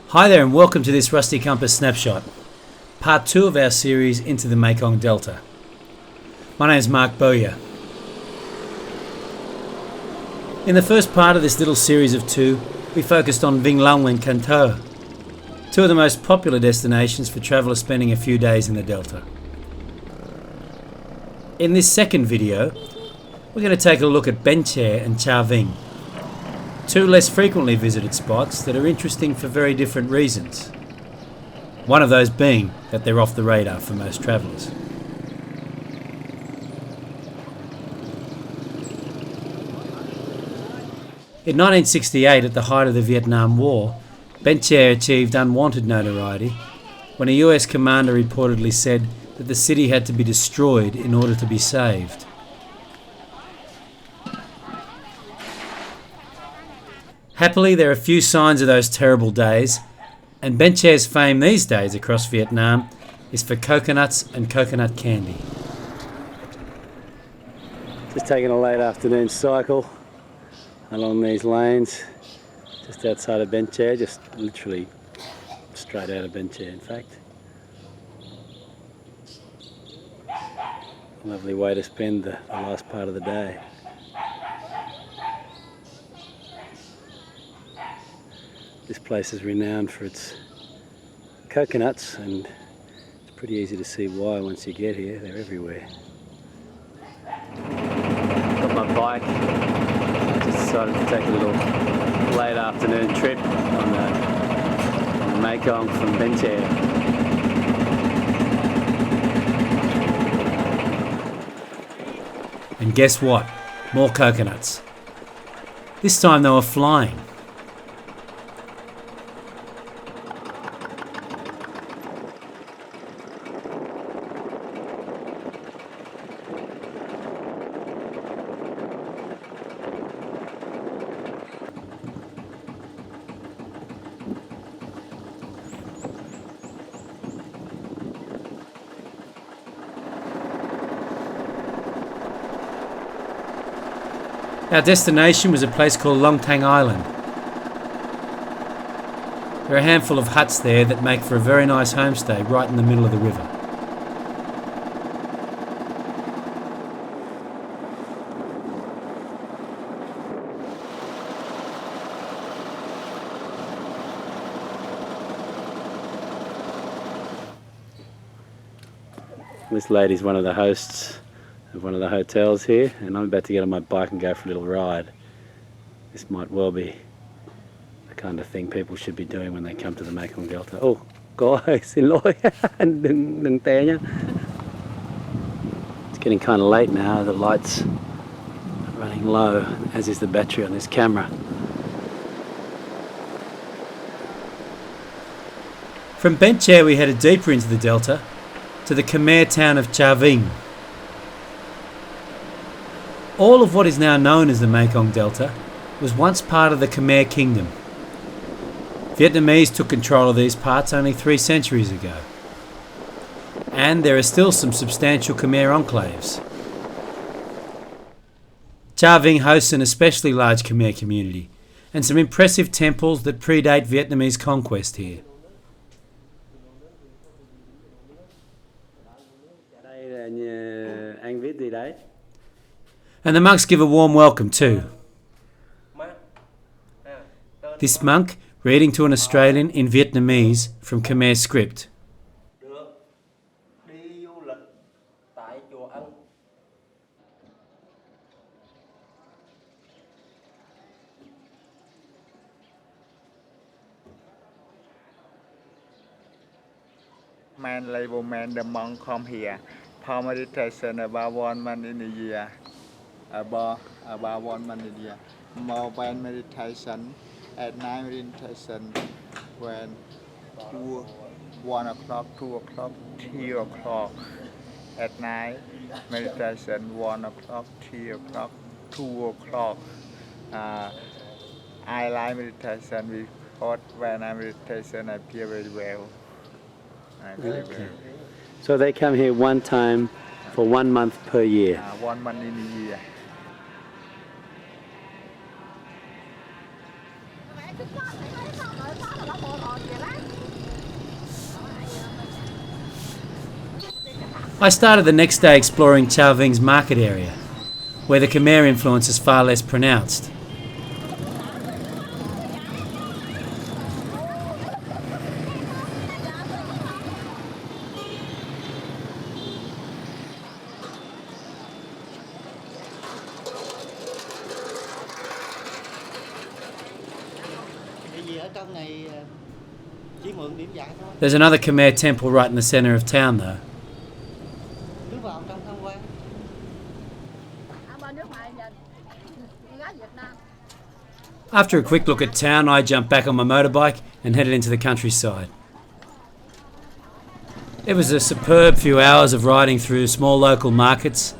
Hi there and welcome to this Rusty Compass Snapshot, part 2 of our series Into the Mekong Delta. My name is Mark Bowyer. In the first part of this little series of 2, we focused on Vinh Long and Can Tho, two of the most popular destinations for travellers spending a few days in the Delta. In this second video, we're going to take a look at Ben Chair and Cha Vinh, two less frequently visited spots that are interesting for very different reasons. One of those being that they're off the radar for most travellers. In 1968, at the height of the Vietnam War, Ben Chair achieved unwanted notoriety when a US commander reportedly said that the city had to be destroyed in order to be saved. Happily, there are few signs of those terrible days, and Ben Chair's fame these days across Vietnam is for coconuts and coconut candy. Just taking a late afternoon cycle along these lanes, just outside of Ben Chair, just literally straight out of Ben Chair in fact. Lovely way to spend the last part of the day. This place is renowned for its coconuts, and it's pretty easy to see why once you get here. They're everywhere. Got my bike. Just decided to take a little late afternoon trip on the Mekong from Ben Chair. And guess what? More coconuts. This time they were flying. Our destination was a place called Long Tang Island. There are a handful of huts there that make for a very nice homestay right in the middle of the river. This lady's one of the hosts of one of the hotels here, and I'm about to get on my bike and go for a little ride. This might well be the kind of thing people should be doing when they come to the Mekong Delta. Oh, xin lỗi. Đừng té nhá. It's getting kind of late now. The lights are running low, as is the battery on this camera. From Ben Chair we headed deeper into the Delta to the Khmer town of Cha Vinh. All of what is now known as the Mekong Delta was once part of the Khmer Kingdom. Vietnamese took control of these parts only 3 centuries ago. And there are still some substantial Khmer enclaves. Cha Vinh hosts an especially large Khmer community and some impressive temples that predate Vietnamese conquest here. And the monks give a warm welcome too. This monk reading to an Australian in Vietnamese from Khmer script. Man, label man, the monk come here. For meditation about 1 month in a year. About 1 month in a year. More when meditation at night meditation when 1 o'clock, 2 o'clock, 3 o'clock at night meditation 1 o'clock, 3 o'clock, 2 o'clock. I like meditation because when I meditation I feel very well. Okay. So they come here one time for 1 month per year? 1 month in a year. I started the next day exploring Chao Ving's market area, where the Khmer influence is far less pronounced. There's another Khmer temple right in the centre of town though. After a quick look at town, I jumped back on my motorbike and headed into the countryside. It was a superb few hours of riding through small local markets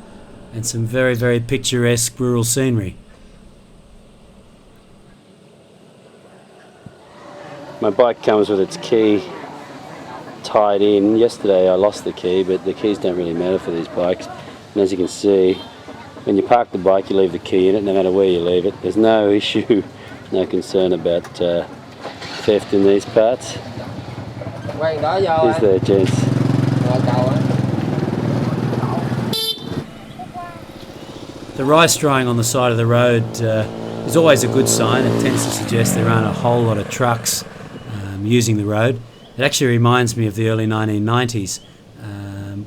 and some very, very picturesque rural scenery. My bike comes with its key tied in. Yesterday I lost the key, but the keys don't really matter for these bikes. And as you can see, when you park the bike, you leave the key in it, no matter where you leave it. There's no issue, no concern about theft in these parts. He's there, gents. The rice drying on the side of the road is always a good sign. It tends to suggest there aren't a whole lot of trucks using the road. It actually reminds me of the early 1990s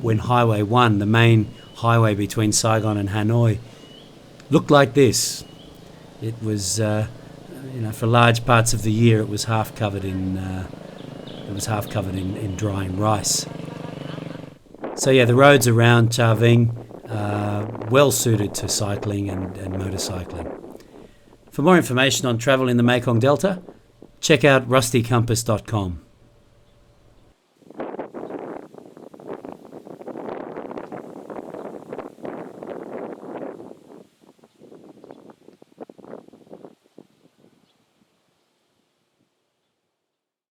when Highway 1, the main highway between Saigon and Hanoi, looked like this. It was, for large parts of the year, it was half covered in drying rice. So yeah, the roads around Chao Ving are well suited to cycling and motorcycling. For more information on travel in the Mekong Delta, check out rustycompass.com.